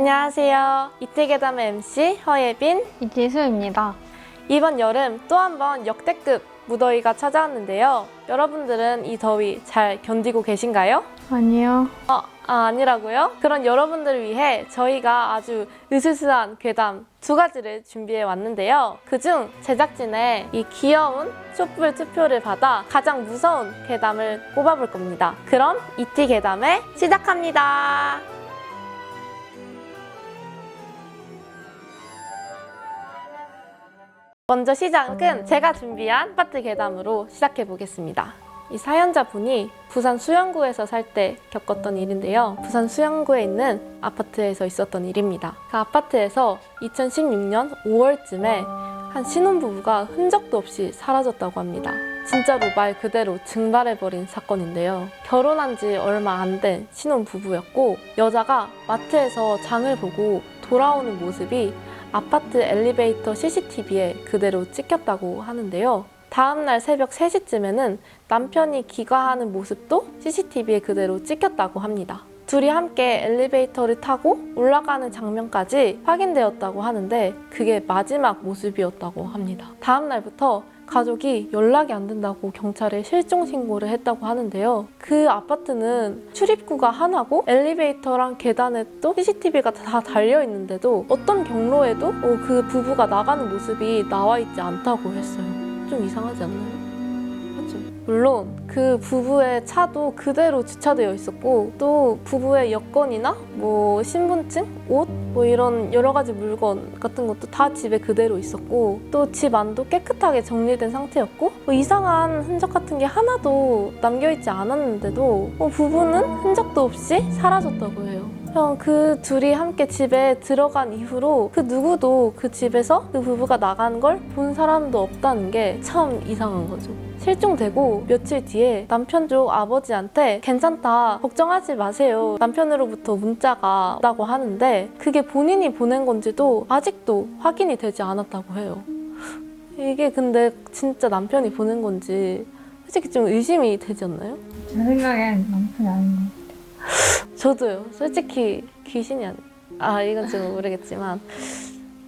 안녕하세요. 이태계담의 MC 허예빈, 이지수입니다. 이번 여름 또 한 번 역대급 무더위가 찾아왔는데요. 여러분들은 이 더위 잘 견디고 계신가요? 아니요. 아니라고요? 그런 여러분들을 위해 저희가 아주 으스스한 괴담 두 가지를 준비해 왔는데요. 그중 제작진의 이 귀여운 촛불 투표를 받아 가장 무서운 괴담을 뽑아볼 겁니다. 그럼 이티 괴담을 시작합니다. 먼저 시작은 제가 준비한 아파트 괴담으로 시작해 보겠습니다. 이 사연자분이 부산 수영구에서 살 때 겪었던 일인데요. 부산 수영구에 있는 아파트에서 있었던 일입니다. 그 아파트에서 2016년 5월쯤에 한 신혼부부가 흔적도 없이 사라졌다고 합니다. 진짜로 말 그대로 증발해버린 사건인데요. 결혼한 지 얼마 안 된 신혼부부였고, 여자가 마트에서 장을 보고 돌아오는 모습이 아파트 엘리베이터 CCTV에 그대로 찍혔다고 하는데요. 다음날 새벽 3시쯤에는 남편이 귀가하는 모습도 CCTV에 그대로 찍혔다고 합니다. 둘이 함께 엘리베이터를 타고 올라가는 장면까지 확인되었다고 하는데 그게 마지막 모습이었다고 합니다. 다음날부터 가족이 연락이 안 된다고 경찰에 실종 신고를 했다고 하는데요. 그 아파트는 출입구가 하나고 엘리베이터랑 계단에 또 CCTV가 다 달려 있는데도 어떤 경로에도 그 부부가 나가는 모습이 나와 있지 않다고 했어요. 좀 이상하지 않나요? 그렇죠. 물론 그 부부의 차도 그대로 주차되어 있었고, 또 부부의 여권이나 뭐 신분증, 옷, 뭐 이런 여러 가지 물건 같은 것도 다 집에 그대로 있었고, 또 집 안도 깨끗하게 정리된 상태였고, 뭐 이상한 흔적 같은 게 하나도 남겨있지 않았는데도 부부는 흔적도 없이 사라졌다고 해요. 그 둘이 함께 집에 들어간 이후로 그 누구도 그 집에서 그 부부가 나간 걸 본 사람도 없다는 게 참 이상한 거죠. 실종되고 며칠 뒤에 남편 쪽 아버지한테 괜찮다, 걱정하지 마세요, 남편으로부터 문자가 왔다고 하는데 그게 본인이 보낸 건지도 아직도 확인이 되지 않았다고 해요. 이게 근데 진짜 남편이 보낸 건지 솔직히 좀 의심이 되지 않나요? 제 생각엔 남편이 아닌 것 같아요. 저도요. 솔직히 귀신이 이건 좀 모르겠지만.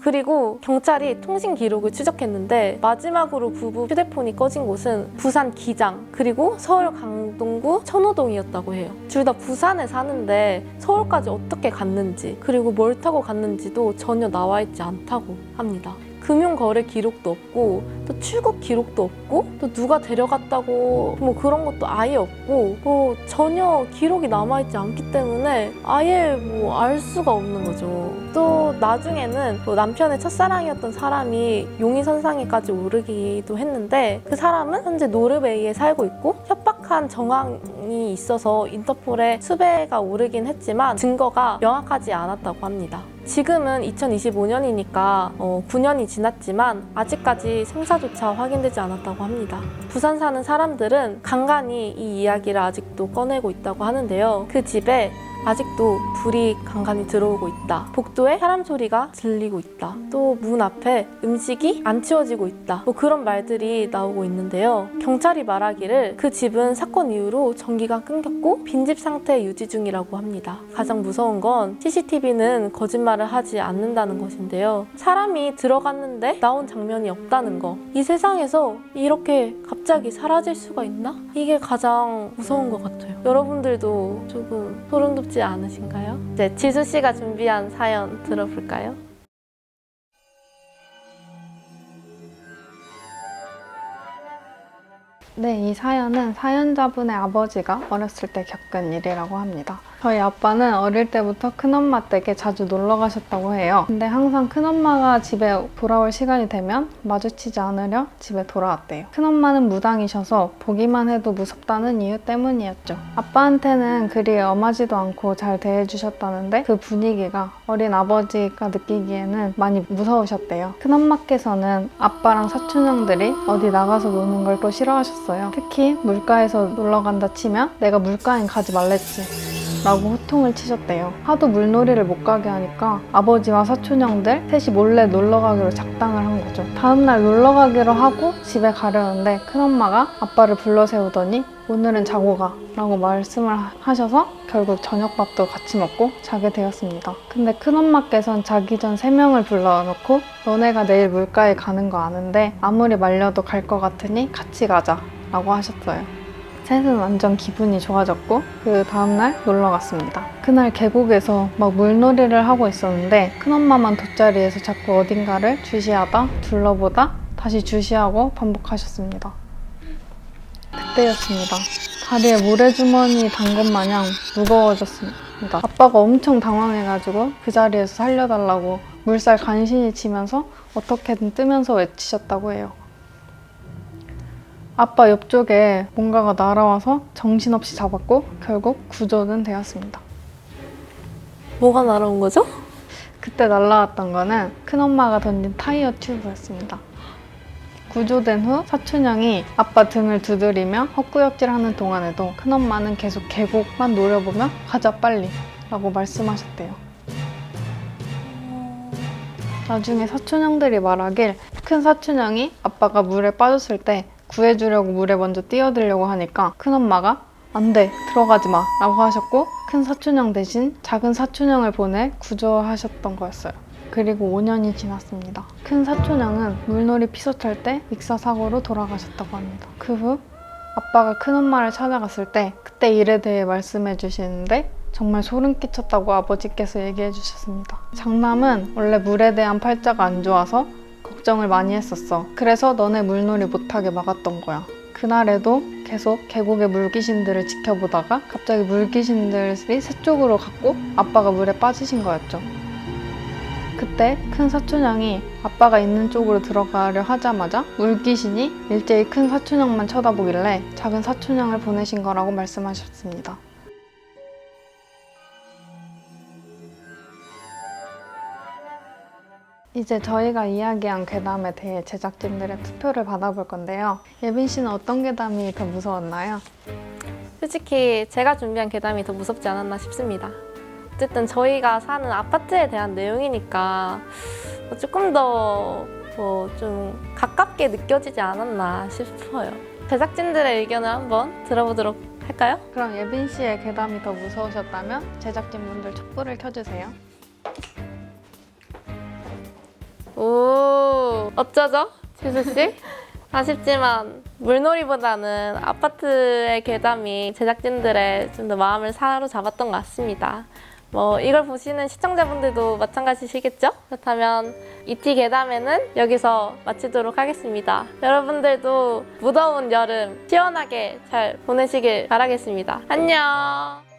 그리고 경찰이 통신 기록을 추적했는데 마지막으로 부부 휴대폰이 꺼진 곳은 부산 기장, 그리고 서울 강동구 천호동이었다고 해요. 둘 다 부산에 사는데 서울까지 어떻게 갔는지, 그리고 뭘 타고 갔는지도 전혀 나와 있지 않다고 합니다. 금융거래 기록도 없고, 또 출국 기록도 없고, 또 누가 데려갔다고 뭐 그런 것도 아예 없고, 뭐 전혀 기록이 남아있지 않기 때문에 아예 뭐 알 수가 없는 거죠. 또 나중에는 뭐 남편의 첫사랑이었던 사람이 용의선상에까지 오르기도 했는데 그 사람은 현재 노르웨이에 살고 있고 협박한 정황이 있어서 인터폴에 수배가 오르긴 했지만 증거가 명확하지 않았다고 합니다. 지금은 2025년이니까 9년이 지났지만 아직까지 생사조차 확인되지 않았다고 합니다. 부산 사는 사람들은 간간히 이 이야기를 아직도 꺼내고 있다고 하는데요. 그 집에 아직도 불이 간간히 들어오고 있다, 복도에 사람 소리가 들리고 있다, 또 문 앞에 음식이 안 치워지고 있다, 뭐 그런 말들이 나오고 있는데요. 경찰이 말하기를 그 집은 사건 이후로 전기가 끊겼고 빈집 상태 유지 중이라고 합니다. 가장 무서운 건 CCTV는 거짓말을 하지 않는다는 것인데요. 사람이 들어갔는데 나온 장면이 없다는 거, 이 세상에서 이렇게 갑자기 사라질 수가 있나? 이게 가장 무서운 것 같아요. 여러분들도 조금 소름 돋지 않으신가요? 이제 지수 씨가 준비한 사연 들어볼까요? 네, 이 사연은 사연자분의 아버지가 어렸을 때 겪은 일이라고 합니다. 저희 아빠는 어릴 때부터 큰엄마 댁에 자주 놀러 가셨다고 해요. 근데 항상 큰엄마가 집에 돌아올 시간이 되면 마주치지 않으려 집에 돌아왔대요. 큰엄마는 무당이셔서 보기만 해도 무섭다는 이유 때문이었죠. 아빠한테는 그리 엄하지도 않고 잘 대해주셨다는데 그 분위기가 어린 아버지가 느끼기에는 많이 무서우셨대요. 큰엄마께서는 아빠랑 사촌형들이 어디 나가서 노는 걸 또 싫어하셨어요. 특히 물가에서 놀러 간다 치면 내가 물가엔 가지 말랬지, 라고 호통을 치셨대요. 하도 물놀이를 못 가게 하니까 아버지와 사촌형들 셋이 몰래 놀러 가기로 작당을 한 거죠. 다음날 놀러 가기로 하고 집에 가려는데 큰엄마가 아빠를 불러 세우더니 오늘은 자고 가 라고 말씀을 하셔서 결국 저녁밥도 같이 먹고 자게 되었습니다. 근데 큰엄마께서는 자기 전 3명을 불러놓고 너네가 내일 물가에 가는 거 아는데 아무리 말려도 갈 것 같으니 같이 가자 라고 하셨어요. 셋은 완전 기분이 좋아졌고 그 다음날 놀러 갔습니다. 그날 계곡에서 막 물놀이를 하고 있었는데 큰엄마만 돗자리에서 자꾸 어딘가를 주시하다 둘러보다 다시 주시하고 반복하셨습니다. 그때였습니다. 다리에 모래주머니 단 것 마냥 무거워졌습니다. 아빠가 엄청 당황해가지고 그 자리에서 살려달라고 물살 간신히 치면서 어떻게든 뜨면서 외치셨다고 해요. 아빠 옆쪽에 뭔가가 날아와서 정신없이 잡았고 결국 구조는 되었습니다. 뭐가 날아온 거죠? 그때 날아왔던 거는 큰엄마가 던진 타이어 튜브였습니다. 구조된 후 사촌형이 아빠 등을 두드리며 헛구역질하는 동안에도 큰엄마는 계속 계곡만 노려보며 가자 빨리 라고 말씀하셨대요. 나중에 사촌형들이 말하길 큰 사촌형이 아빠가 물에 빠졌을 때 구해주려고 물에 먼저 뛰어들려고 하니까 큰엄마가 안 돼, 들어가지 마 라고 하셨고 큰 사촌형 대신 작은 사촌형을 보내 구조하셨던 거였어요. 그리고 5년이 지났습니다. 큰 사촌형은 물놀이 피서탈 때 익사사고로 돌아가셨다고 합니다. 그 후 아빠가 큰엄마를 찾아갔을 때 그때 일에 대해 말씀해 주시는데 정말 소름 끼쳤다고 아버지께서 얘기해 주셨습니다. 장남은 원래 물에 대한 팔자가 안 좋아서 걱정을 많이 했었어. 그래서 너네 물놀이 못하게 막았던 거야. 그날에도 계속 계곡의 물귀신들을 지켜보다가 갑자기 물귀신들이 새 쪽으로 갔고 아빠가 물에 빠지신 거였죠. 그때 큰 사촌형이 아빠가 있는 쪽으로 들어가려 하자마자 물귀신이 일제히 큰 사촌형만 쳐다보길래 작은 사촌형을 보내신 거라고 말씀하셨습니다. 이제 저희가 이야기한 괴담에 대해 제작진들의 투표를 받아볼 건데요. 예빈 씨는 어떤 괴담이 더 무서웠나요? 솔직히 제가 준비한 괴담이 더 무섭지 않았나 싶습니다. 어쨌든 저희가 사는 아파트에 대한 내용이니까 조금 더 좀 가깝게 느껴지지 않았나 싶어요. 제작진들의 의견을 한번 들어보도록 할까요? 그럼 예빈 씨의 괴담이 더 무서우셨다면 제작진분들 촛불을 켜주세요. 오, 어쩌죠? 지수씨? 아쉽지만 물놀이보다는 아파트의 괴담이 제작진들의 좀 더 마음을 사로잡았던 것 같습니다. 이걸 보시는 시청자분들도 마찬가지시겠죠? 그렇다면 ET 괴담에는 여기서 마치도록 하겠습니다. 여러분들도 무더운 여름 시원하게 잘 보내시길 바라겠습니다. 안녕!